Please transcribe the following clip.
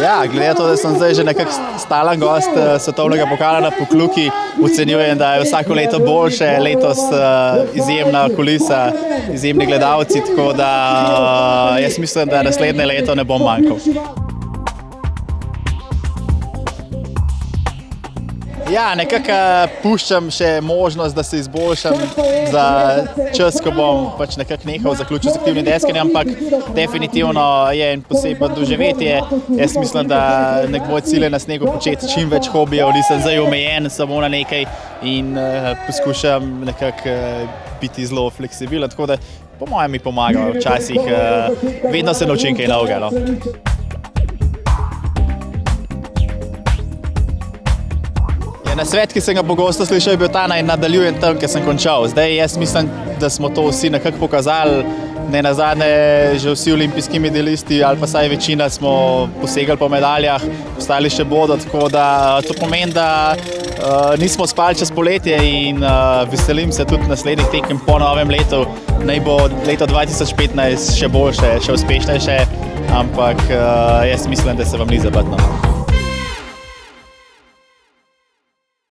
Ja, glede na to, da sem zdaj že nekako stalen gost svetovnega pokala na Pokljuki, ocenjujem, da je vsako leto boljše, letos izjemna kulisa, izjemni gledalci, tako da jaz mislim, da naslednje leto ne bom manjkal. Ja, nekako puščam še možnost, da se izboljšam za čas, ko bom pač nekako nehal zaključil z aktivnim deskanjem, ampak definitivno je en poseben doživetje. Jaz mislim, da nek moj cilj je na snegu početi čim več hobijev, nisem zdaj omejen samo na nekaj in poskušam nekako biti zelo fleksibilen, tako da po mojem mi pomaga včasih, vedno se naučim kaj novega, no. Nasvet, ki sem ga pogosto slišal, je bil ta, naj nadaljujem tam, kjer sem končal. Zdaj jaz mislim, da smo to vsi nekako pokazali, ne nazadnje že vsi olimpijski medalisti ali pa vsaj večina smo posegali po medaljah, ostali še bodo, tako da to pomeni, da nismo spali čez poletje in veselim se tudi naslednjih tekem po novem letu. Naj bo leto 2015 še boljše, še uspešnejše, ampak jaz mislim, da se vam ni zabatno.